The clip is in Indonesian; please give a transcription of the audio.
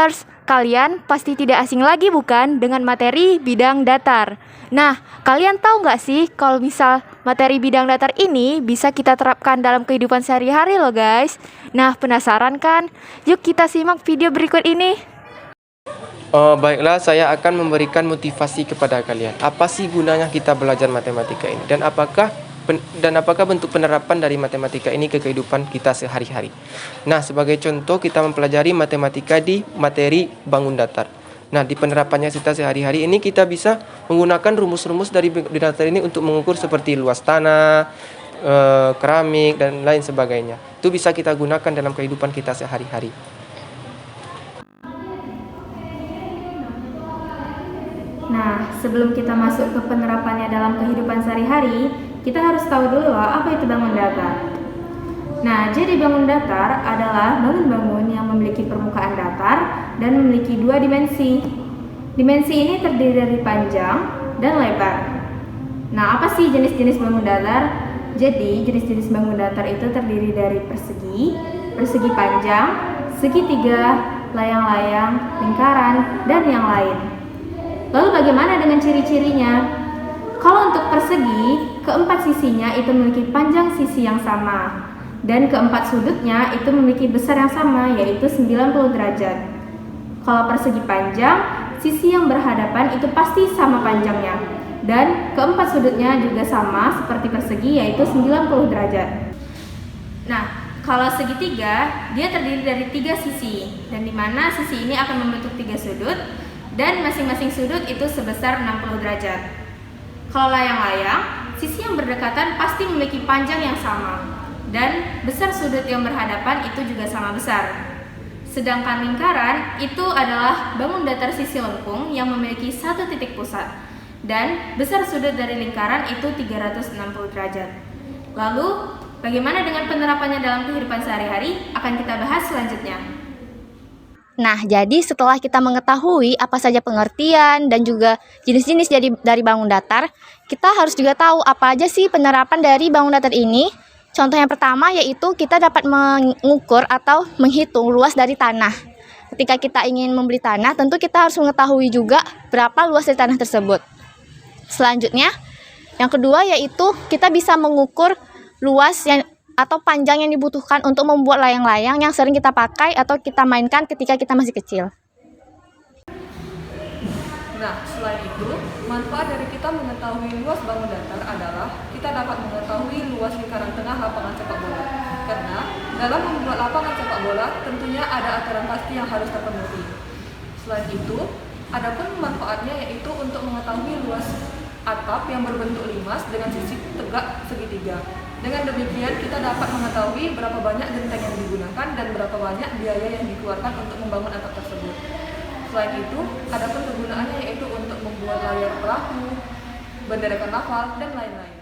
Lovers, kalian pasti tidak asing lagi bukan dengan materi bidang datar. Nah, kalian tahu nggak sih kalau misal materi bidang datar ini bisa kita terapkan dalam kehidupan sehari-hari loh guys. Nah, penasaran kan? Yuk kita simak video berikut ini. Baiklah, saya akan memberikan motivasi kepada kalian. Apa sih gunanya kita belajar matematika ini? Dan apakah bentuk penerapan dari matematika ini ke kehidupan kita sehari-hari? Nah, sebagai contoh kita mempelajari matematika di materi bangun datar. Nah, di penerapannya kita sehari-hari ini kita bisa menggunakan rumus-rumus dari datar ini untuk mengukur seperti luas tanah, keramik, dan lain sebagainya. Itu bisa kita gunakan dalam kehidupan kita sehari-hari. Nah, sebelum kita masuk ke penerapannya dalam kehidupan sehari-hari, kita harus tahu dulu apa itu bangun datar. Nah, jadi bangun datar adalah bangun-bangun yang memiliki permukaan datar dan memiliki dua dimensi. Dimensi ini terdiri dari panjang dan lebar. Nah, apa sih jenis-jenis bangun datar? Jadi, jenis-jenis bangun datar itu terdiri dari persegi, persegi panjang, segitiga, layang-layang, lingkaran, dan yang lain. Lalu bagaimana dengan ciri-cirinya? Kalau untuk persegi, keempat sisinya itu memiliki panjang sisi yang sama dan keempat sudutnya itu memiliki besar yang sama, yaitu 90 derajat. Kalau persegi panjang, sisi yang berhadapan itu pasti sama panjangnya dan keempat sudutnya juga sama seperti persegi, yaitu 90 derajat. Nah, kalau segitiga, dia terdiri dari 3 sisi dan dimana sisi ini akan membentuk 3 sudut dan masing-masing sudut itu sebesar 60 derajat. Kalau layang-layang, sisi yang berdekatan pasti memiliki panjang yang sama dan besar sudut yang berhadapan itu juga sama besar. Sedangkan lingkaran itu adalah bangun datar sisi lengkung yang memiliki satu titik pusat dan besar sudut dari lingkaran itu 360 derajat. Lalu, bagaimana dengan penerapannya dalam kehidupan sehari-hari? Akan kita bahas selanjutnya. Nah, jadi setelah kita mengetahui apa saja pengertian dan juga jenis-jenis dari bangun datar, kita harus juga tahu apa aja sih penerapan dari bangun datar ini. Contoh yang pertama yaitu kita dapat mengukur atau menghitung luas dari tanah. Ketika kita ingin membeli tanah, tentu kita harus mengetahui juga berapa luas dari tanah tersebut. Selanjutnya, yang kedua yaitu kita bisa mengukur luas atau panjang yang dibutuhkan untuk membuat layang-layang yang sering kita pakai atau kita mainkan ketika kita masih kecil. Nah, selain itu, manfaat dari kita mengetahui luas bangun datar adalah kita dapat mengetahui luas lingkaran tengah lapangan sepak bola. Karena dalam membuat lapangan sepak bola, tentunya ada aturan pasti yang harus terpenuhi. Selain itu, adapun manfaatnya yaitu untuk mengetahui luas atap yang berbentuk limas dengan sisi tegak segitiga. Dengan demikian, kita dapat mengetahui berapa banyak genteng yang digunakan dan berapa banyak biaya yang dikeluarkan untuk membangun atap tersebut. Selain itu, adapun kegunaannya yaitu untuk membuat layar perahu, bendera karnaval, dan lain-lain.